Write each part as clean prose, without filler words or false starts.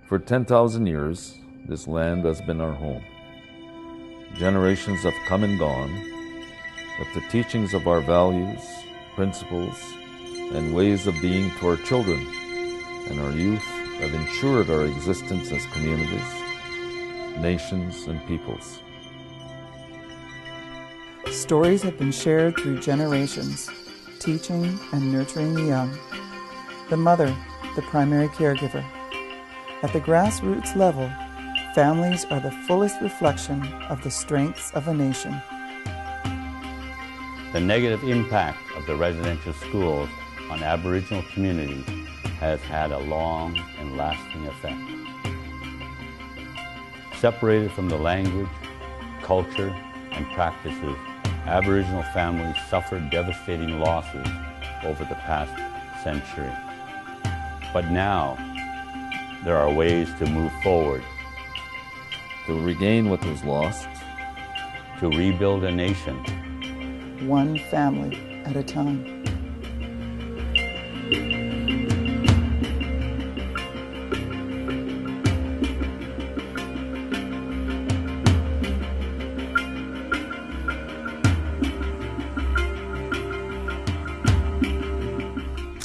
For 10,000 years, this land has been our home. Generations have come and gone, but the teachings of our values, principles, and ways of being to our children and our youth have ensured our existence as communities, nations, and peoples. Stories have been shared through generations, teaching and nurturing the young. The mother, the primary caregiver. At the grassroots level, families are the fullest reflection of the strengths of a nation. The negative impact of the residential schools on Aboriginal communities has had a long and lasting effect. Separated from the language, culture, and practices, Aboriginal families suffered devastating losses over the past century. But now, there are ways to move forward, To regain what was lost, to rebuild a nation, one family at a time.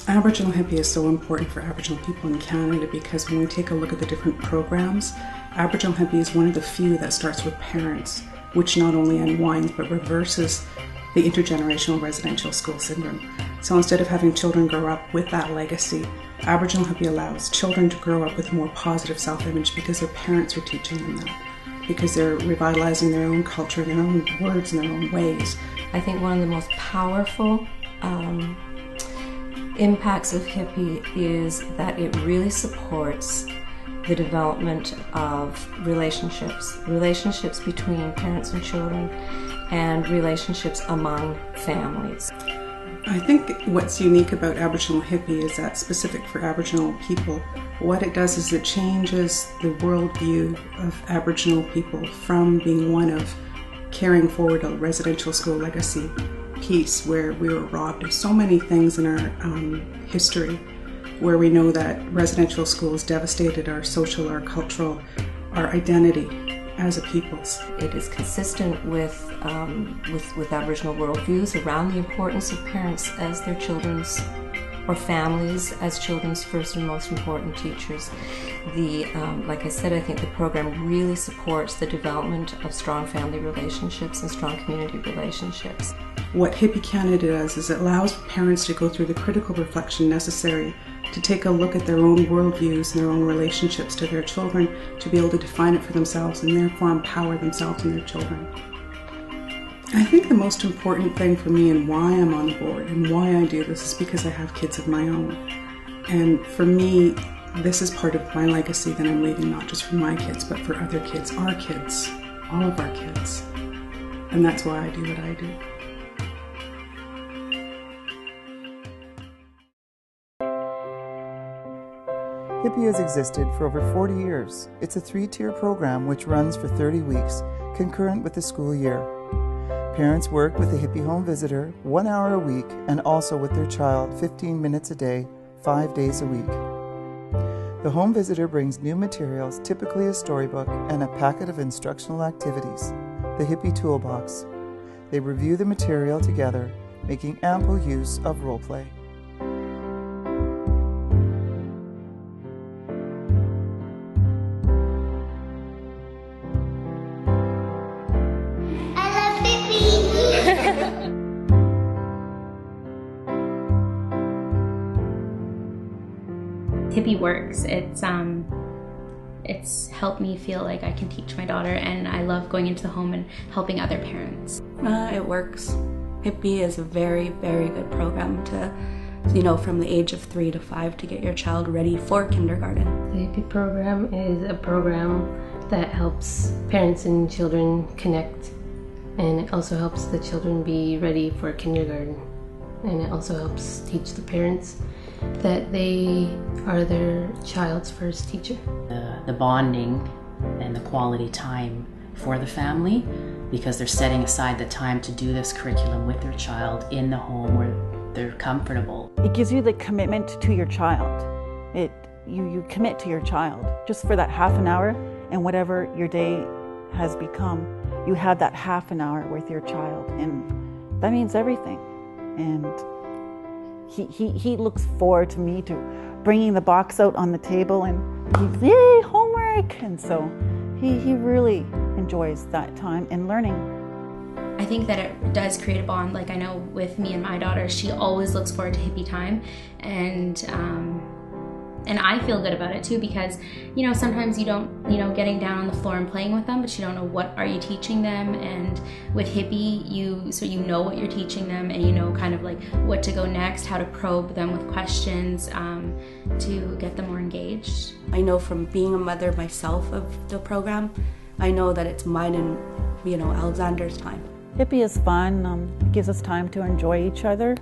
Aboriginal Hippie is so important for Aboriginal people in Canada because when we take a look at the different programs, Aboriginal Hippie is one of the few that starts with parents, which not only unwinds but reverses the intergenerational residential school syndrome. So instead of having children grow up with that legacy, Aboriginal Hippie allows children to grow up with a more positive self-image because their parents are teaching them that, because they're revitalizing their own culture, their own words, and their own ways. I think one of the most powerful impacts of Hippie is that it really supports the development of relationships between parents and children, and relationships among families. I think what's unique about Aboriginal Hippie is that specific for Aboriginal people, what it does is it changes the worldview of Aboriginal people from being one of carrying forward a residential school legacy piece where we were robbed of so many things in our history, where we know that residential schools devastated our social, our cultural, our identity as a peoples. It is consistent with Aboriginal worldviews around the importance of parents as their children's, or families as children's first and most important teachers. Like I said, I think the program really supports the development of strong family relationships and strong community relationships. What Hippie Canada does is it allows parents to go through the critical reflection necessary to take a look at their own worldviews and their own relationships to their children, to be able to define it for themselves and therefore empower themselves and their children. I think the most important thing for me and why I'm on the board and why I do this is because I have kids of my own. And for me, this is part of my legacy that I'm leaving, not just for my kids, but for other kids, our kids, all of our kids. And that's why I do what I do. Hippie has existed for over 40 years. It's a 3-tier program which runs for 30 weeks, concurrent with the school year. Parents work with a Hippie home visitor 1 hour a week and also with their child 15 minutes a day, 5 days a week. The home visitor brings new materials, typically a storybook, and a packet of instructional activities, the Hippie Toolbox. They review the material together, making ample use of role play. Hippie works. It's helped me feel like I can teach my daughter, and I love going into the home and helping other parents. It works. Hippie is a very, very good program to, from the age of 3 to 5 to get your child ready for kindergarten. The Hippie program is a program that helps parents and children connect, and it also helps the children be ready for kindergarten. And it also helps teach the parents that they are their child's first teacher. The bonding and the quality time for the family, because they're setting aside the time to do this curriculum with their child in the home where they're comfortable. It gives you the commitment to your child. It you commit to your child just for that half an hour, and whatever your day has become, you have that half an hour with your child, and that means everything. And he looks forward to me to bringing the box out on the table, and he's, yay, homework! And so he really enjoys that time and learning. I think that it does create a bond. Like I know with me and my daughter, she always looks forward to hippie time, and I feel good about it too, because you know, sometimes you don't, you know, getting down on the floor and playing with them, but you don't know what are you teaching them. And with hippie, you know what you're teaching them, and you know kind of like what to go next, how to probe them with questions to get them more engaged. I know from being a mother myself of the program, I know that it's mine and, you know, Alexander's time. Hippie is fun. It gives us time to enjoy each other.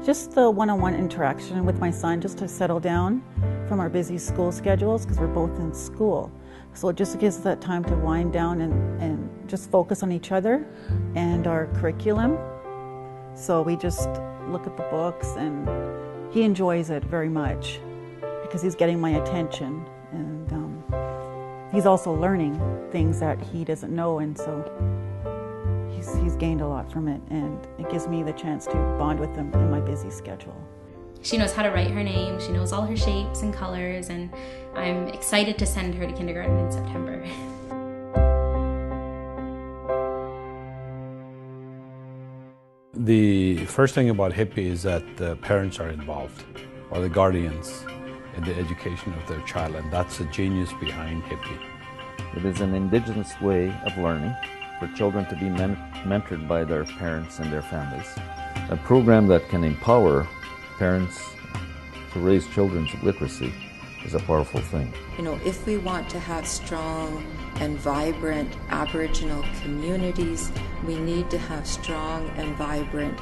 Just the one-on-one interaction with my son, just to settle down from our busy school schedules, because we're both in school. So it just gives us that time to wind down and just focus on each other and our curriculum. So we just look at the books, and he enjoys it very much because he's getting my attention, and he's also learning things that he doesn't know, and so he's gained a lot from it, and it gives me the chance to bond with him in my busy schedule. She knows how to write her name, she knows all her shapes and colors, and I'm excited to send her to kindergarten in September. The first thing about Hippie is that the parents are involved, or the guardians, in the education of their child, and that's the genius behind Hippie. It is an Indigenous way of learning for children to be mentored by their parents and their families. A program that can empower parents to raise children's literacy is a powerful thing. You know, if we want to have strong and vibrant Aboriginal communities, we need to have strong and vibrant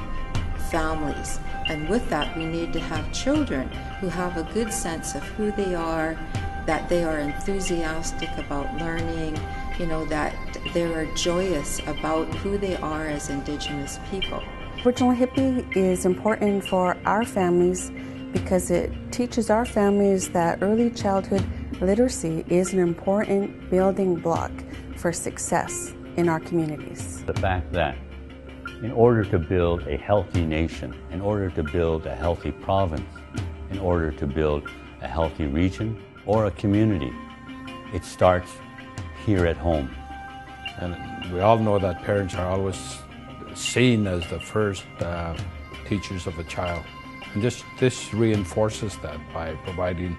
families. And with that, we need to have children who have a good sense of who they are, that they are enthusiastic about learning, you know, that they are joyous about who they are as Indigenous people. Aboriginal Hippie is important for our families because it teaches our families that early childhood literacy is an important building block for success in our communities. The fact that in order to build a healthy nation, in order to build a healthy province, in order to build a healthy region or a community, it starts here at home. And we all know that parents are always seen as the first teachers of a child. And this reinforces that by providing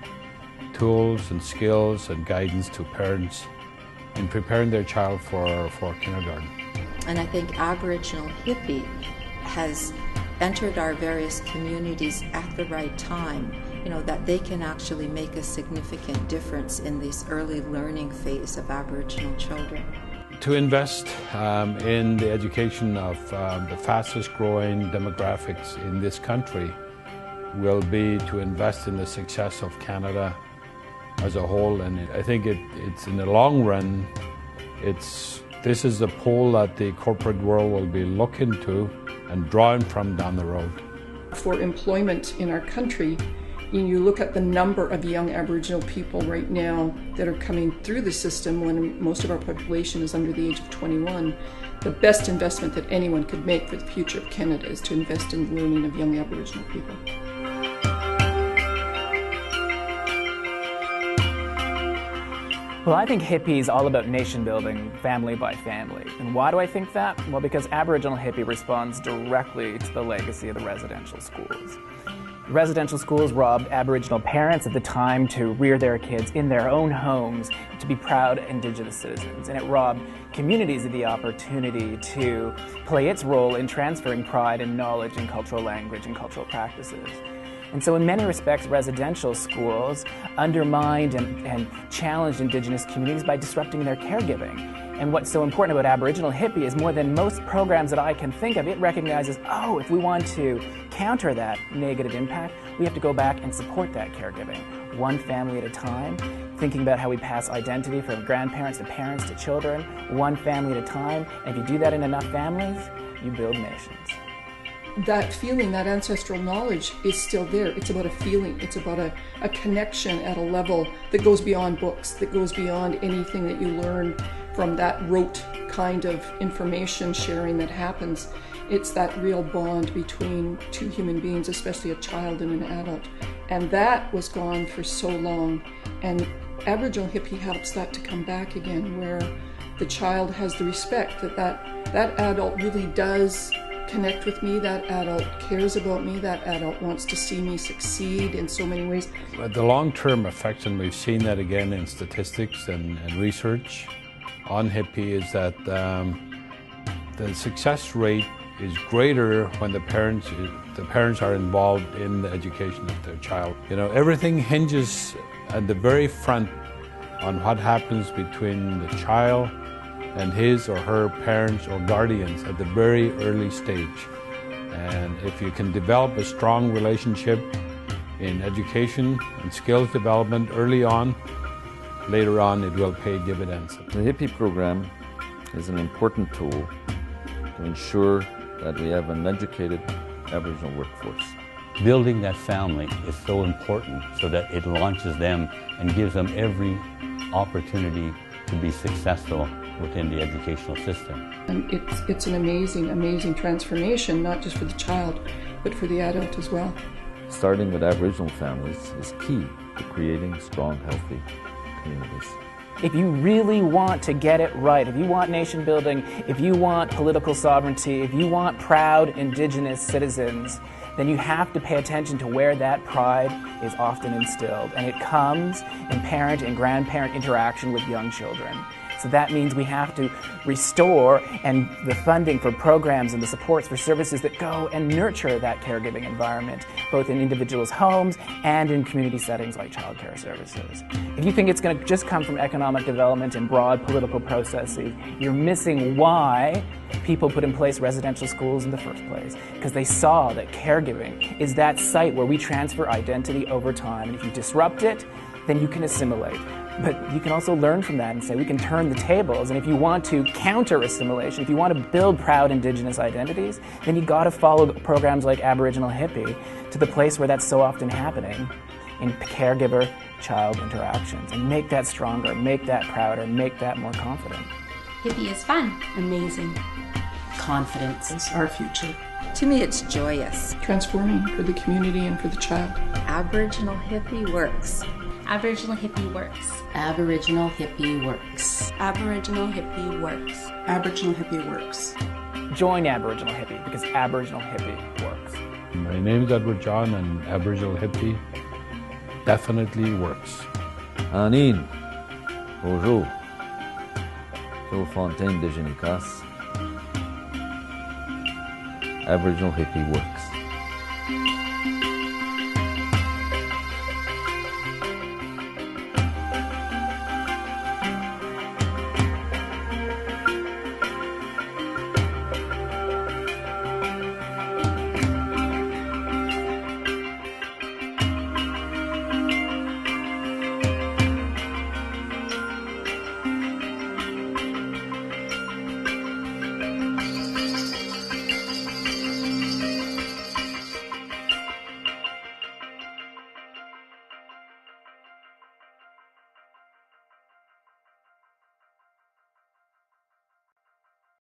tools and skills and guidance to parents in preparing their child for kindergarten. And I think Aboriginal Hippie has entered our various communities at the right time, you know, that they can actually make a significant difference in this early learning phase of Aboriginal children. To invest in the education of the fastest growing demographics in this country will be to invest in the success of Canada as a whole. And I think it's in the long run, this is the pole that the corporate world will be looking to and drawing from down the road. For employment in our country, you look at the number of young Aboriginal people right now that are coming through the system when most of our population is under the age of 21. The best investment that anyone could make for the future of Canada is to invest in the learning of young Aboriginal people. Well, I think Hippie is all about nation building, family by family. And why do I think that? Well, because Aboriginal Hippie responds directly to the legacy of the residential schools. Residential schools robbed Aboriginal parents of the time to rear their kids in their own homes, to be proud Indigenous citizens. And it robbed communities of the opportunity to play its role in transferring pride and knowledge and cultural language and cultural practices. And so in many respects, residential schools undermined and challenged Indigenous communities by disrupting their caregiving. And what's so important about Aboriginal Hippie is more than most programs that I can think of, it recognizes, oh, if we want to counter that negative impact, we have to go back and support that caregiving, one family at a time, thinking about how we pass identity from grandparents to parents to children, one family at a time. And if you do that in enough families, you build nations. that feeling, that ancestral knowledge is still there. It's about a feeling. It's about a connection at a level that goes beyond books, that goes beyond anything that you learn from that rote kind of information sharing that happens. It's that real bond between two human beings, especially a child and an adult. And that was gone for so long. And Aboriginal Hippie helps that to come back again, where the child has the respect that adult really does connect with me, that adult cares about me, that adult wants to see me succeed in so many ways. The long-term effects, and we've seen that again in statistics and research on Hippie, is that the success rate is greater when the parents are involved in the education of their child. You know, everything hinges at the very front on what happens between the child and his or her parents or guardians at the very early stage. And if you can develop a strong relationship in education and skills development early on, later on it will pay dividends. The Hippie program is an important tool to ensure that we have an educated Aboriginal workforce. Building that family is so important so that it launches them and gives them every opportunity to be successful within the educational system. And it's an amazing, amazing transformation, not just for the child, but for the adult as well. Starting with Aboriginal families is key to creating strong, healthy communities. If you really want to get it right, if you want nation building, if you want political sovereignty, if you want proud Indigenous citizens, then you have to pay attention to where that pride is often instilled. And it comes in parent and grandparent interaction with young children. So that means we have to restore and the funding for programs and the supports for services that go and nurture that caregiving environment, both in individuals' homes and in community settings like child care services. If you think it's going to just come from economic development and broad political processes, you're missing why people put in place residential schools in the first place, because they saw that caregiving is that site where we transfer identity over time. And if you disrupt it, then you can assimilate. But you can also learn from that and say we can turn the tables. And if you want to counter assimilation, if you want to build proud Indigenous identities, then you got to follow programs like Aboriginal Hippie to the place where that's so often happening in caregiver-child interactions, and make that stronger, make that prouder, make that more confident. Hippie is fun. Amazing. Confidence. It's our future. To me, it's joyous. Transforming for the community and for the child. Aboriginal Hippie works. Aboriginal Hippie works. Aboriginal Hippie works. Aboriginal Hippie works. Aboriginal Hippie works. Join Aboriginal Hippie, because Aboriginal Hippie works. My name is Edward John, and Aboriginal Hippie definitely works. Anine, bonjour. Joe Fontaine de Genicas. Aboriginal Hippie works.